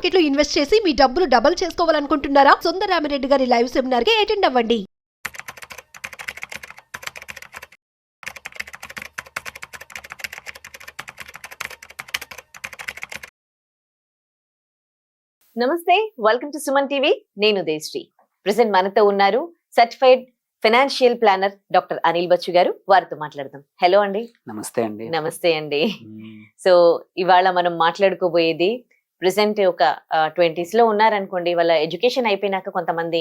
Market లో invest చేసి మీ డబ్బులు డబుల్ చేసుకోవాలనుకుంటున్నారా? సుందరరామిరెడ్డి గారి లైవ్ సెమినార్ కి అటెండ్ అవ్వండి. నమస్తే, వెల్కమ్ టు సుమన్ టీవీ. నేను దేశ్రీ. ప్రెసెంట్ మనతో ఉన్నారు certified financial planner doctor Anil Bachchu garu. వారితో మాట్లాడదాం. హలో అండి. నమస్తే అండి. నమస్తే అండి. సో ఇవాళ మనం మాట్లాడుకోబోయేది ప్రెసెంట్ ఒక 20s లో ఉన్నారనుకోండి, వాళ్ళ ఎడ్యుకేషన్ అయిపోయినాక కొంతమంది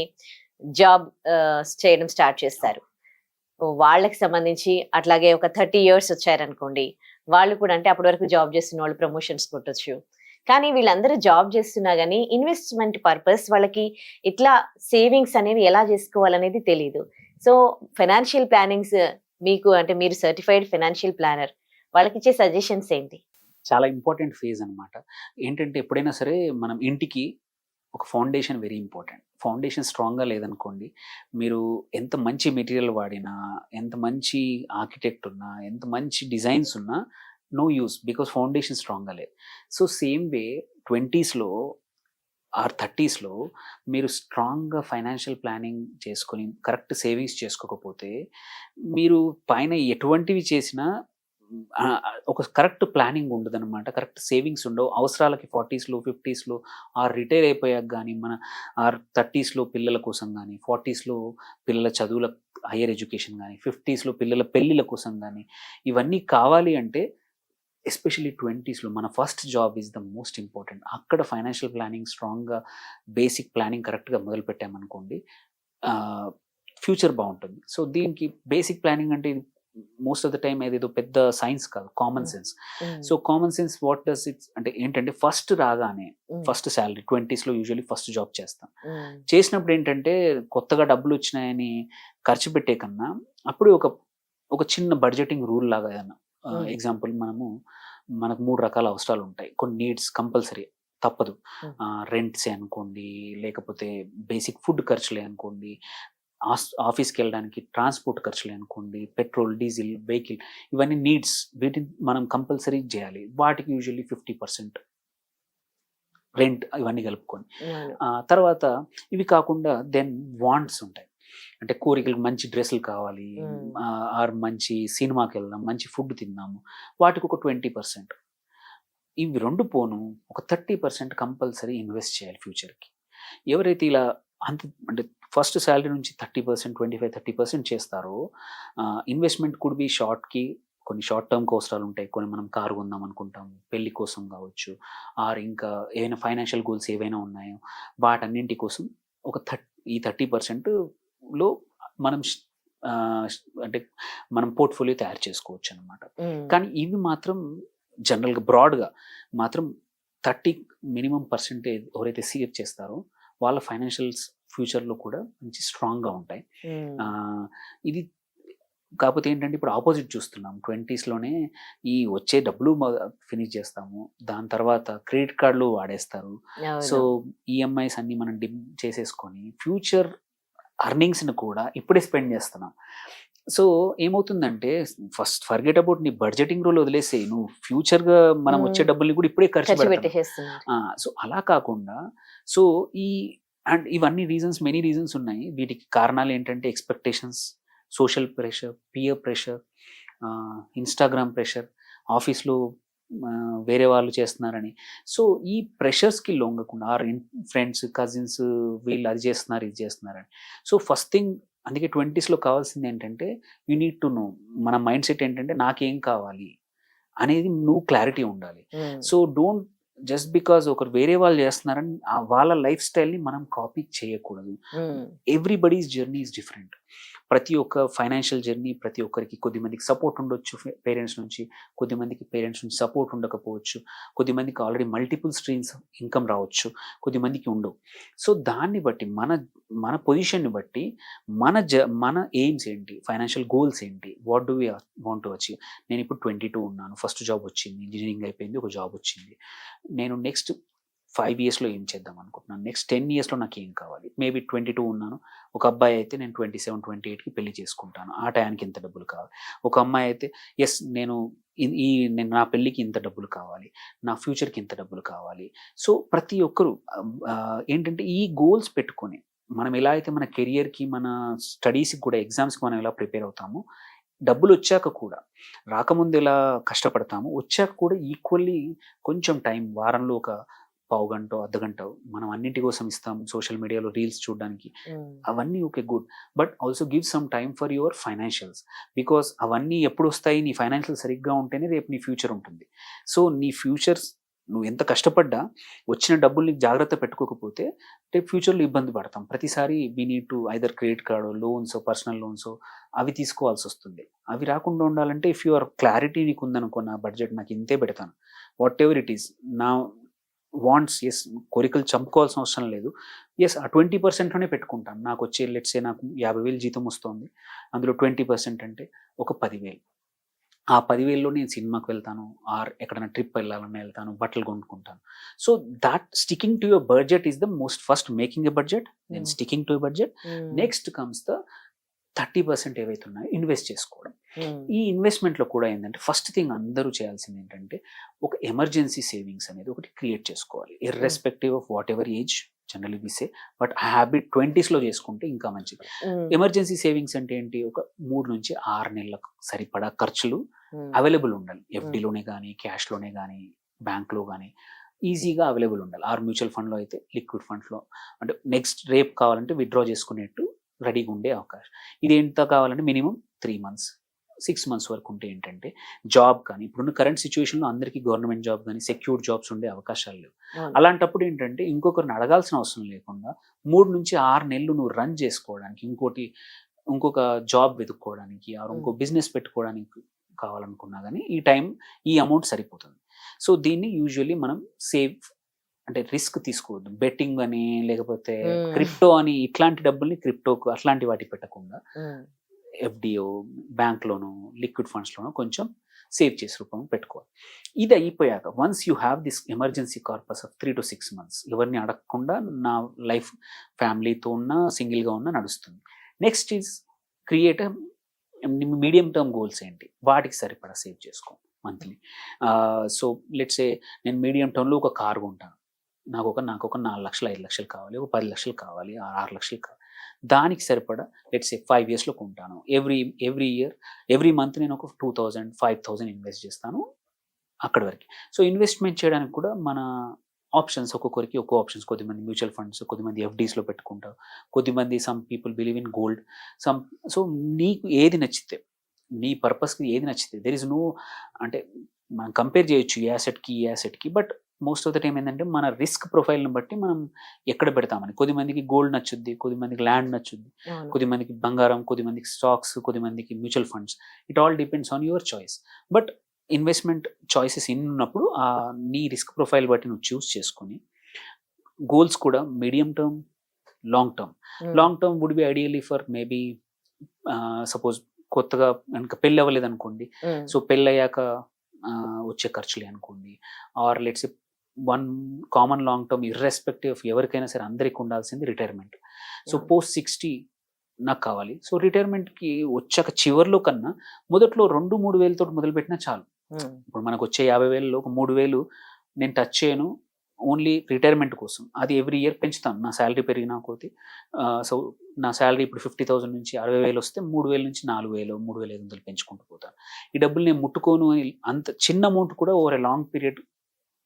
జాబ్ చేయడం స్టార్ట్ చేస్తారు. వాళ్ళకి సంబంధించి అట్లాగే ఒక 30 years వచ్చారనుకోండి, వాళ్ళు కూడా అంటే అప్పటి వరకు జాబ్ చేస్తున్న వాళ్ళు ప్రమోషన్స్ కొట్టొచ్చు. కానీ వీళ్ళందరూ జాబ్ చేస్తున్నా గానీ ఇన్వెస్ట్మెంట్ పర్పస్ వాళ్ళకి ఇట్లా సేవింగ్స్ అనేవి ఎలా చేసుకోవాలనేది తెలియదు. సో ఫైనాన్షియల్ ప్లానింగ్స్ మీకు అంటే మీరు సర్టిఫైడ్ ఫైనాన్షియల్ ప్లానర్, వాళ్ళకి ఇచ్చే సజెషన్స్ ఏంటి? చాలా ఇంపార్టెంట్ ఫేజ్ అనమాట. ఏంటంటే ఎప్పుడైనా సరే మనం ఇంటికి ఒక ఫౌండేషన్ వెరీ ఇంపార్టెంట్. ఫౌండేషన్ స్ట్రాంగ్గా లేదనుకోండి, మీరు ఎంత మంచి మెటీరియల్ వాడినా, ఎంత మంచి ఆర్కిటెక్ట్ ఉన్నా, ఎంత మంచి డిజైన్స్ ఉన్నా నో యూస్, బికాస్ ఫౌండేషన్ స్ట్రాంగ్గా లేదు. సో సేమ్ వే 20sలో ఆర్ 30sలో మీరు స్ట్రాంగ్గా ఫైనాన్షియల్ ప్లానింగ్ చేసుకొని కరెక్ట్ సేవింగ్స్ చేసుకోకపోతే, మీరు పైన ఎటువంటివి చేసినా ఒక కరెక్ట్ ప్లానింగ్ ఉండదన్నమాట. కరెక్ట్ సేవింగ్స్ ఉండవు. అవసరాలకి 40sలో 50sలో ఆర్ రిటైర్ అయిపోయాక కానీ, మన ఆర్ 30sలో పిల్లల కోసం కానీ, 40sలో పిల్లల చదువుల హయ్యర్ ఎడ్యుకేషన్ కానీ, 50sలో పిల్లల పెళ్ళిళ్ళ కోసం కానీ, ఇవన్నీ కావాలి అంటే ఎస్పెషల్లీ 20sలో మన first job is the most important. అక్కడ ఫైనాన్షియల్ ప్లానింగ్ స్ట్రాంగ్గా బేసిక్ ప్లానింగ్ కరెక్ట్గా మొదలు పెట్టామనుకోండి, ఫ్యూచర్ బాగుంటుంది. సో దీనికి బేసిక్ ప్లానింగ్ అంటే మోస్ట్ ఆఫ్ ద టైం ఏదేదో పెద్ద సైన్స్ కాదు, common sense. So common sense what does its అంటే ఏంటంటే, ఫస్ట్ రాగానే ఫస్ట్ శాలరీ 20sలో యూజువల్లీ ఫస్ట్ జాబ్ చేస్తాం. చేసినప్పుడు ఏంటంటే కొత్తగా డబ్బులు వచ్చినాయని ఖర్చు పెట్టే కన్నా అప్పుడు ఒక చిన్న బడ్జెటింగ్ రూల్ లాగా ఏదన్నా, ఎగ్జాంపుల్ మనకు 3 రకాల అవసరాలు ఉంటాయి. కొన్ని నీడ్స్ కంపల్సరీ తప్పదు. రెంట్సే అనుకోండి, లేకపోతే బేసిక్ ఫుడ్ ఖర్చులే అనుకోండి, ఆఫీస్కి వెళ్ళడానికి ట్రాన్స్పోర్ట్ ఖర్చులే అనుకోండి, పెట్రోల్, డీజిల్, వెహికల్, ఇవన్నీ నీడ్స్. వీటిని మనం కంపల్సరీ చేయాలి. వాటికి యూజువల్లీ 50% రెంట్, ఇవన్నీ కలుపుకొని. తర్వాత ఇవి కాకుండా దెన్ వాంట్స్ ఉంటాయి. అంటే కోరికలకు మంచి డ్రెస్సులు కావాలి, ఆర్ మంచి సినిమాకి వెళ్దాం, మంచి ఫుడ్ తిందాము, వాటికి ఒక 20%. ఇవి రెండు పోను ఒక 30% కంపల్సరీ ఇన్వెస్ట్ చేయాలి ఫ్యూచర్కి. ఎవరైతే ఇలా అంటే ఫస్ట్ శాలరీ నుంచి 30%, 25-30% చేస్తారో, ఇన్వెస్ట్మెంట్ కుడ్ బి షార్ట్కి, కొన్ని షార్ట్ టర్మ్కి అవసరాలు ఉంటాయి, కొన్ని మనం కారు కొందాం అనుకుంటాము, పెళ్లి కోసం కావచ్చు, ఆర్ ఇంకా ఏమైనా ఫైనాన్షియల్ గోల్స్ ఏవైనా ఉన్నాయో వాటన్నింటి కోసం ఈ 30%లో మనం అంటే మనం పోర్ట్ఫోలియో తయారు చేసుకోవచ్చు అనమాట. కానీ ఇవి మాత్రం జనరల్గా బ్రాడ్గా మాత్రం 30 మినిమం పర్సెంటేజ్ ఎవరైతే సేవ్ చేస్తారో వాళ్ళ ఫైనాన్షియల్స్ ఫ్యూచర్లో కూడా మంచి స్ట్రాంగ్గా ఉంటాయి. ఇది కాకపోతే ఏంటంటే ఇప్పుడు ఆపోజిట్ చూస్తున్నాం. 20sలోనే ఈ వచ్చే డబ్బులు ఫినిష్ చేస్తాము, దాని తర్వాత క్రెడిట్ కార్డులు వాడేస్తారు. సో ఈఎంఐస్ అన్ని మనం డిమ్ చేసేసుకొని ఫ్యూచర్ అర్నింగ్స్ని కూడా ఇప్పుడే స్పెండ్ చేస్తున్నాం. సో ఏమవుతుందంటే, ఫస్ట్ ఫర్గెట్ అబౌట్ నీ బడ్జెటింగ్ రూల్ వదిలేసి నువ్వు ఫ్యూచర్గా మనం వచ్చే డబ్బుల్ని కూడా ఇప్పుడే ఖర్చు పెట్టేస్తున్నాం. సో అలా కాకుండా, సో అండ్ ఇవన్నీ రీజన్స్, మెనీ రీజన్స్ ఉన్నాయి. వీటికి కారణాలు ఏంటంటే expectations, social pressure, peer pressure, Instagram pressure, ఆఫీస్లో వేరే వాళ్ళు చేస్తున్నారని. సో ఈ ప్రెషర్స్కి లొంగకుండా, ఆర్ ఫ్రెండ్స్, కజిన్స్ వీళ్ళు అది చేస్తున్నారు, ఇది చేస్తున్నారని. సో ఫస్ట్ థింగ్ అందుకే 20sలో కావాల్సింది ఏంటంటే, యూ నీడ్ టు నో. మన మైండ్ సెట్ ఏంటంటే నాకేం కావాలి అనేది నువ్వు క్లారిటీ ఉండాలి. సో డోంట్ జస్ట్ బికాజ్ ఒకరు వేరే వాళ్ళు చేస్తున్నారని వాళ్ళ లైఫ్ స్టైల్ని మనం కాపీ చేయకూడదు. Everybody's journey is different. ప్రతి ఒక్క ఫైనాన్షియల్ జర్నీ ప్రతి ఒక్కరికి, కొద్దిమందికి సపోర్ట్ ఉండొచ్చు పేరెంట్స్ నుంచి, కొద్దిమందికి పేరెంట్స్ నుంచి సపోర్ట్ ఉండకపోవచ్చు, కొద్దిమందికి ఆల్రెడీ మల్టిపుల్ స్ట్రీమ్స్ ఇన్కమ్ రావచ్చు, కొద్దిమందికి ఉండవు. సో దాన్ని బట్టి మన పొజిషన్ని బట్టి మన ఎయిమ్స్ ఏంటి, ఫైనాన్షియల్ గోల్స్ ఏంటి, what do we want to achieve. నేను ఇప్పుడు 22 ఉన్నాను, ఫస్ట్ జాబ్ వచ్చింది, ఇంజనీరింగ్ అయిపోయింది, ఒక జాబ్ వచ్చింది. నేను నెక్స్ట్ 5 yearsలో ఏం చేద్దాం అనుకుంటున్నాను, నెక్స్ట్ 10 yearsలో నాకు ఏం కావాలి. మేబీ 22 ఉన్నాను, ఒక అబ్బాయి అయితే నేను 27, 28కి పెళ్లి చేసుకుంటాను, ఆ టయానికి ఎంత డబ్బులు కావాలి. ఒక అమ్మాయి అయితే ఎస్ నేను నేను నా పెళ్ళికి ఇంత డబ్బులు కావాలి, నా ఫ్యూచర్కి ఇంత డబ్బులు కావాలి. సో ప్రతి ఒక్కరు ఏంటంటే ఈ గోల్స్ పెట్టుకొని మనం ఎలా అయితే మన కెరియర్కి, మన స్టడీస్కి కూడా, ఎగ్జామ్స్కి మనం ఎలా ప్రిపేర్ అవుతామో, డబ్బులు వచ్చాక కూడా, రాకముందు ఎలా కష్టపడతామో వచ్చాక కూడా ఈక్వల్లీ కొంచెం టైం, వారంలో ఒక పావు గంట, అర్ధగంట మనం అన్నింటి కోసం ఇస్తాం. సోషల్ మీడియాలో రీల్స్ చూడడానికి, అవన్నీ okay, good. But also give some time for your financials. Because అవన్నీ ఎప్పుడు వస్తాయి? నీ ఫైనాన్షియల్ సరిగ్గా ఉంటేనే రేపు నీ ఫ్యూచర్ ఉంటుంది. సో నీ ఫ్యూచర్స్, నువ్వు ఎంత కష్టపడ్డా వచ్చిన డబ్బుల్ని జాగ్రత్త పెట్టుకోకపోతే రేపు ఫ్యూచర్లో ఇబ్బంది పడతాం. ప్రతిసారి we need to either credit card, loans, personal loans అవి తీసుకోవాల్సి వస్తుంది. అవి రాకుండా ఉండాలంటే ఇఫ్ యువర్ క్లారిటీ నీకు ఉందనుకో, నా బడ్జెట్ నాకు ఇంతే పెడతాను, వాట్ ఎవర్ ఇట్ ఈస్, నా వాంట్స్, ఎస్, కోరికలు చంపుకోవాల్సిన అవసరం లేదు, ఎస్ ఆ 20%లోనే పెట్టుకుంటాను. నాకు వచ్చే లెట్సే నాకు 50,000 జీతం వస్తుంది, అందులో 20% అంటే ఒక 10,000. ఆ 10,000లో నేను సినిమాకి వెళ్తాను, ఆర్ ఎక్కడైనా ట్రిప్ వెళ్ళాలన్నా వెళ్తాను, బట్టలు కొనుక్కుంటాను. So that sticking to your budget is the most, first making a budget, then sticking to a budget. Next comes the 30% ఏవైతే ఉన్నాయో ఇన్వెస్ట్ చేసుకోవడం. ఈ ఇన్వెస్ట్మెంట్లో కూడా ఏంటంటే ఫస్ట్ థింగ్ అందరూ చేయాల్సింది ఏంటంటే ఒక ఎమర్జెన్సీ సేవింగ్స్ అనేది ఒకటి క్రియేట్ చేసుకోవాలి. Irrespective of whatever age, generally we say, but ఆ హ్యాబిట్ 20sలో చేసుకుంటే ఇంకా మంచిది. ఎమర్జెన్సీ సేవింగ్స్ అంటే ఏంటి? ఒక 3 నుంచి 6 నెలలకు సరిపడా ఖర్చులు అవైలబుల్ ఉండాలి. ఎఫ్డీలోనే కానీ, క్యాష్లోనే కానీ, బ్యాంక్లో కానీ ఈజీగా అవైలబుల్ ఉండాలి. ఆర్ మ్యూచువల్ ఫండ్లో అయితే లిక్విడ్ ఫండ్స్లో, అంటే నెక్స్ట్ రేపు కావాలంటే విత్డ్రా చేసుకునేట్టు రెడీగా ఉండే అవకాశం. ఇది ఎంత కావాలంటే మినిమం 3 months, 6 months వరకు ఉంటే ఏంటంటే జాబ్ కానీ, ఇప్పుడున్న కరెంట్ సిచ్యువేషన్లో అందరికీ గవర్నమెంట్ జాబ్ కానీ, సెక్యూర్డ్ జాబ్స్ ఉండే అవకాశాలు లేవు. అలాంటప్పుడు ఏంటంటే ఇంకొకరిని అడగాల్సిన అవసరం లేకుండా 3 నుంచి 6 నెలలు నువ్వు రన్ చేసుకోవడానికి, ఇంకొక జాబ్ వెతుక్కోవడానికి, ఇంకో బిజినెస్ పెట్టుకోవడానికి కావాలనుకున్నా కానీ ఈ అమౌంట్ సరిపోతుంది. సో దీన్ని యూజువల్లీ మనం సేవ్, అంటే రిస్క్ తీసుకోవద్దు. బెట్టింగ్ అని, లేకపోతే క్రిప్టో అని, ఇట్లాంటి డబ్బుల్ని క్రిప్టోకు అట్లాంటి వాటికి పెట్టకుండా ఎఫ్డిఓ, బ్యాంక్లోనో, లిక్విడ్ ఫండ్స్లోనో కొంచెం సేవ్ చేసే రూపంలో పెట్టుకోవాలి. ఇది అయిపోయాక once you have this emergency corpus of 3 to 6 months, ఎవరిని అడగకుండా నా లైఫ్ ఫ్యామిలీతో ఉన్నా, సింగిల్గా ఉన్నా నడుస్తుంది. Next is create medium term goals ఏంటి, వాటికి సరిపడా సేవ్ చేసుకో మంత్లీ. సో లెట్స్ సే నేను మీడియం టర్మ్లో ఒక కారు కొంటాను, నాకు ఒక 4 లక్షలు, 5 లక్షలు కావాలి, ఒక 10 లక్షలు కావాలి, 6 లక్షలు కావాలి. దానికి సరిపడా లెట్స్ సే 5 yearsలో కొంటాను. ఎవ్రీ మంత్ నేను ఒక 2,000, 5,000 ఇన్వెస్ట్ చేస్తాను అక్కడి వరకు. సో ఇన్వెస్ట్మెంట్ చేయడానికి కూడా మన ఆప్షన్స్, ఒక్కొక్కరికి ఒక్కో ఆప్షన్స్. కొద్దిమంది మ్యూచువల్ ఫండ్స్, కొద్దిమంది ఎఫ్డీస్లో పెట్టుకుంటారు, కొద్దిమంది some people believe in gold, so నీకు ఏది నచ్చితే, నీ పర్పస్కి ఏది నచ్చితే, దెర్ ఇస్ నో, అంటే మనం కంపేర్ చేయొచ్చు ఈ యాసెట్కి, but most of the time ఏంటంటే మన రిస్క్ ప్రొఫైల్ని బట్టి మనం ఎక్కడ పెడతామని. కొద్దిమందికి గోల్డ్ నచ్చుద్ది, కొద్దిమందికి ల్యాండ్ నచ్చుద్ది, కొద్దిమందికి బంగారం, కొద్దిమందికి స్టాక్స్, కొద్దిమందికి mutual funds. It all depends on your choice. But investment choices ఉన్నప్పుడు నీ రిస్క్ ప్రొఫైల్ బట్టి నువ్వు చూస్ చేసుకొని, గోల్స్ కూడా medium term, long term would be ideally for maybe suppose కొత్తగా ఇంకా పెళ్ళి అవ్వలేదు అనుకోండి, సో పెళ్ళి అయ్యాక వచ్చే ఖర్చులే అనుకోండి, are let's one common long term irrespective of ఎవరికైనా సరే అందరికి ఉండాల్సింది రిటైర్మెంట్. సో పోస్ట్ 60 నాకు కావాలి. సో రిటైర్మెంట్కి వచ్చాక చివరిలో కన్నా మొదట్లో 2-3 వేలతో మొదలుపెట్టినా చాలు. ఇప్పుడు మనకు వచ్చే 50,000లో ఒక 3,000 నేను టచ్ చేయను, ఓన్లీ రిటైర్మెంట్ కోసం. అది ఎవ్రీ ఇయర్ పెంచుతాను నా శాలరీ పెరిగినా కొద్ది. సో నా శాలరీ ఇప్పుడు 50,000 నుంచి 60,000 వస్తే 3,000 నుంచి 4,000, 3,500 పెంచుకుంటూ పోతాను. ఈ డబ్బులు నేను ముట్టుకోను అని, అంత చిన్న అమౌంట్ కూడా ఓవర్ ఎ లాంగ్ పీరియడ్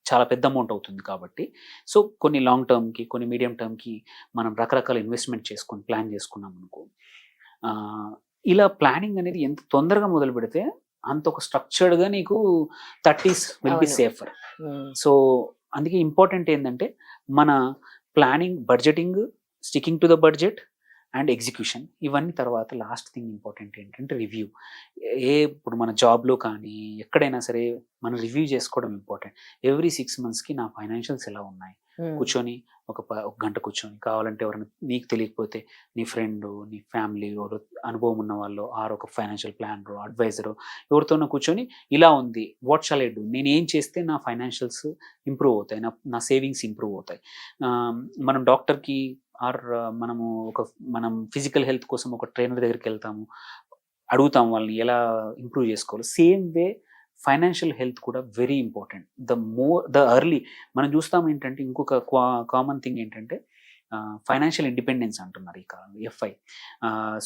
చాలా పెద్ద అమౌంట్ అవుతుంది కాబట్టి, సో కొన్ని లాంగ్ టర్మ్కి, కొన్ని మీడియం టర్మ్కి మనం రకరకాల ఇన్వెస్ట్మెంట్ చేసుకొని ప్లాన్ చేసుకున్నాం అనుకో, ఇలా ప్లానింగ్ అనేది ఎంత తొందరగా మొదలు పెడితే అంత ఒక స్ట్రక్చర్డ్గా నీకు 30s will be safer. So అందుకే ఇంపార్టెంట్ ఏంటంటే మన planning, budgeting, sticking to the budget and execution, ఇవన్నీ తర్వాత. లాస్ట్ థింగ్ ఇంపార్టెంట్ ఏంటంటే రివ్యూ. ఇప్పుడు మన జాబ్లో కానీ ఎక్కడైనా సరే మనం రివ్యూ చేసుకోవడం ఇంపార్టెంట్. ఎవ్రీ 6 monthsకి నా ఫైనాన్షియల్స్ ఎలా ఉన్నాయి కూర్చొని ఒక గంట కూర్చొని, కావాలంటే ఎవరైనా నీకు తెలియకపోతే నీ ఫ్రెండ్, నీ ఫ్యామిలీ, ఎవరు అనుభవం ఉన్న వాళ్ళు, ఆర్ ఒక ఫైనాన్షియల్ ప్లానర్, అడ్వైజరు, ఎవరితోనో కూర్చొని ఇలా ఉంది, వాట్ షాల్ ఐ డూ, నేను ఏం చేస్తే నా ఫైనాన్షియల్స్ ఇంప్రూవ్ అవుతాయి, నా సేవింగ్స్ ఇంప్రూవ్ అవుతాయి. మనం డాక్టర్కి ఆర్ మనం ఫిజికల్ హెల్త్ కోసం ఒక ట్రైనర్ దగ్గరికి వెళ్తాము, అడుగుతాం వాళ్ళని ఎలా ఇంప్రూవ్ చేసుకోవాలి. సేమ్ వే ఫైనాన్షియల్ హెల్త్ కూడా వెరీ ఇంపార్టెంట్. ద ఎర్లీ మనం చూస్తాం ఏంటంటే ఇంకొక కామన్ థింగ్ ఏంటంటే ఫైనాన్షియల్ ఇండిపెండెన్స్ అంటున్నారు ఈ కాలంలో, ఎఫ్ఐ.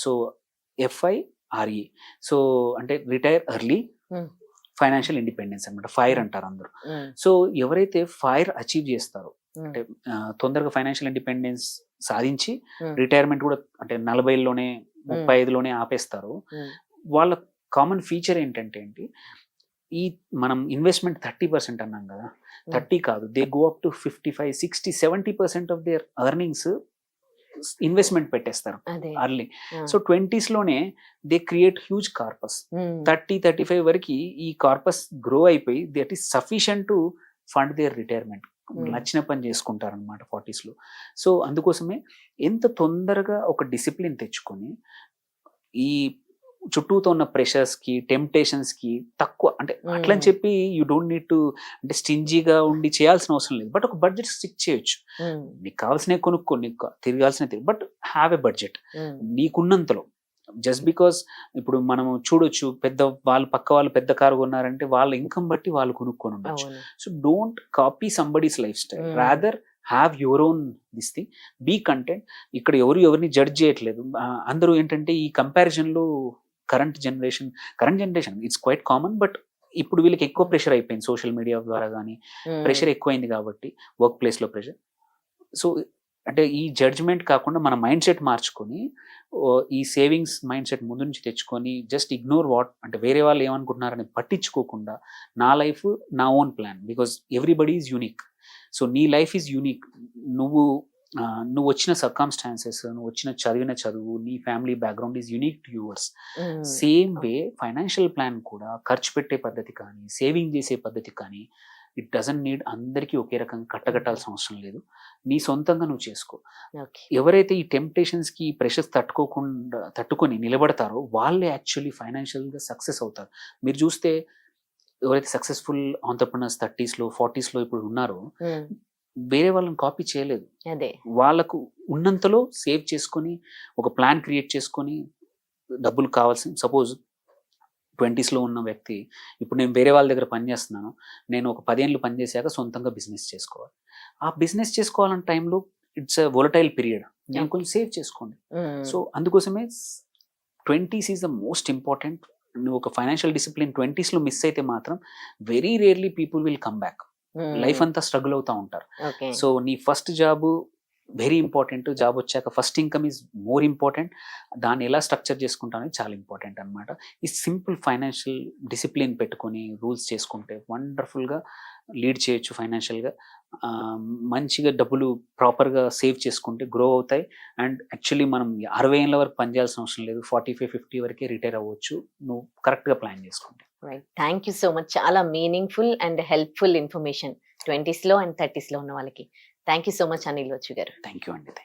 సో FIRE, సో అంటే retire early, Hmm. Financial independence అనమాట, ఫైర్ అంటారు అందరూ. Mm. సో ఎవరైతే ఫైర్ అచీవ్ చేస్తారో, Mm. అంటే తొందరగా ఫైనాన్షియల్ ఇండిపెండెన్స్ సాధించి Mm. రిటైర్మెంట్ కూడా అంటే 40లోనే 35లోనే ఆపేస్తారు, Mm. వాళ్ళ కామన్ ఫీచర్ ఏంటంటే ఈ మనం ఇన్వెస్ట్మెంట్ 30% అన్నాం కదా, 30 కాదు, they go up to 55, 60, 70% of their earnings investment పెట్టేస్తారు అదే. అర్లీ. Ah. సో 20sలోనే they create huge corpus. Mm. 30-35 వరకు ఈ కార్పస్ గ్రో అయిపోయి that is sufficient to fund their retirement. నచ్చిన పని చేసుకుంటారనమాట 40sలో. సో అందుకోసమే ఎంత తొందరగా ఒక డిసిప్లిన్ తెచ్చుకొని ఈ చుట్టూతో ఉన్న ప్రెషర్స్కి టెంప్టేషన్స్కి తక్కువ, అంటే అట్లని చెప్పి యూ డోంట్ నీడ్ టు అంటే స్టింజీగా ఉండి చేయాల్సిన అవసరం లేదు, బట్ ఒక బడ్జెట్ స్టిక్ చేయొచ్చు. Mm. నీకు కావాల్సినవి కొనుక్కో, నీకు తిరగాల్సిన but have a budget Mm. నీకున్నంతలో. జస్ట్ బికాస్ ఇప్పుడు మనం చూడొచ్చు వాళ్ళు పక్క వాళ్ళు పెద్ద కారు కొన్నారంటే వాళ్ళ ఇన్కమ్ బట్టి వాళ్ళు కొనుక్కొని ఉండొచ్చు. అవును. So don't copy somebody's lifestyle, Mm. Rather have your own this thing, be content. ఇక్కడ ఎవరిని జడ్జ్ చేయట్లేదు. అందరూ ఏంటంటే ఈ కంపారిజన్లో current generation it's quite common, but ఇప్పుడు వీళ్ళకి ఎక్కువ ప్రెషర్ అయిపోయింది సోషల్ మీడియా ద్వారా కానీ, Mm. ప్రెషర్ ఎక్కువైంది కాబట్టి వర్క్ ప్లేస్లో ప్రెషర్. సో అంటే ఈ జడ్జ్మెంట్ కాకుండా మన మైండ్ సెట్ మార్చుకొని ఈ సేవింగ్స్ మైండ్ సెట్ ముందు నుంచి తెచ్చుకొని జస్ట్ ఇగ్నోర్ అంటే వేరే వాళ్ళు ఏమనుకుంటున్నారని పట్టించుకోకుండా నా లైఫ్ నా own plan, because everybody is unique. So నీ లైఫ్ ఈజ్ యూనిక్. నువ్వు వచ్చిన సర్కమ్స్టాన్సెస్, నువ్వు వచ్చిన చదివిన చదువు, నీ family background is unique to yours. Mm. Same way financial plan కూడా ఖర్చు పెట్టే పద్ధతి కానీ సేవింగ్ చేసే పద్ధతి కానీ ఇట్ డజంట్ నీడ్ అందరికీ ఒకే రకంగా కట్టగట్టాల్సిన అవసరం లేదు. నీ సొంతంగా నువ్వు చేసుకో. Okay. ఎవరైతే ఈ టెంప్టేషన్స్కి ఈ ప్రెషర్స్ తట్టుకొని నిలబడతారో వాళ్ళే యాక్చువల్లీ ఫైనాన్షియల్గా సక్సెస్ అవుతారు. మీరు చూస్తే ఎవరైతే సక్సెస్ఫుల్ ఆంటర్‌ప్రెన్యూర్స్ 30sలో 40sలో ఇప్పుడు ఉన్నారో Mm. వేరే వాళ్ళని కాపీ చేయలేదు. అదే. వాళ్ళకు ఉన్నంతలో సేవ్ చేసుకొని ఒక ప్లాన్ క్రియేట్ చేసుకొని డబ్బులు కావాల్సిన, సపోజ్ 20sలో ఉన్న వ్యక్తి ఇప్పుడు నేను వేరే వాళ్ళ దగ్గర పనిచేస్తున్నాను, నేను ఒక 10 ఏళ్ళు పనిచేసాక సొంతంగా బిజినెస్ చేసుకోవాలి. ఆ బిజినెస్ చేసుకోవాలన్న టైంలో ఇట్స్ ఎ వోలటైల్ పీరియడ్, నేను కొంచెం సేవ్ చేసుకోండి. Mm. సో అందుకోసమే 20s is the most important. నువ్వు ఒక ఫైనాన్షియల్ డిసిప్లిన్ 20sలో మిస్ అయితే మాత్రం very rarely people will come back. Mm. Life అంతా స్ట్రగుల్ అవుతూ ఉంటారు. Okay. సో నీ first job very important, job వచ్చాక first income is more important. దాన్ని ఎలా స్ట్రక్చర్ చేసుకుంటా అనేది చాలా ఇంపార్టెంట్ అనమాట. ఈ సింపుల్ ఫైనాన్షియల్ డిసిప్లిన్ పెట్టుకొని రూల్స్ చేసుకుంటే వండర్ఫుల్గా లీడ్ చేయొచ్చు ఫైనాన్షియల్గా. మంచిగా డబ్బులు ప్రాపర్గా సేవ్ చేసుకుంటే గ్రో అవుతాయి. అండ్ యాక్చువల్లీ మనం 60 ఏళ్ళ వరకు పనిచేయాల్సిన అవసరం లేదు, 45-50 వరకే రిటైర్ అవ్వచ్చు నువ్వు కరెక్ట్గా ప్లాన్ చేసుకుంటే. Right, thank you so much. చాలా మీనింగ్ఫుల్ అండ్ హెల్ప్ఫుల్ ఇన్ఫర్మేషన్ 20sలో అండ్ 30sలో ఉన్న వాళ్ళకి. Thank you so much Anil వచ్చు గారు. థ్యాంక్ యూ అండి.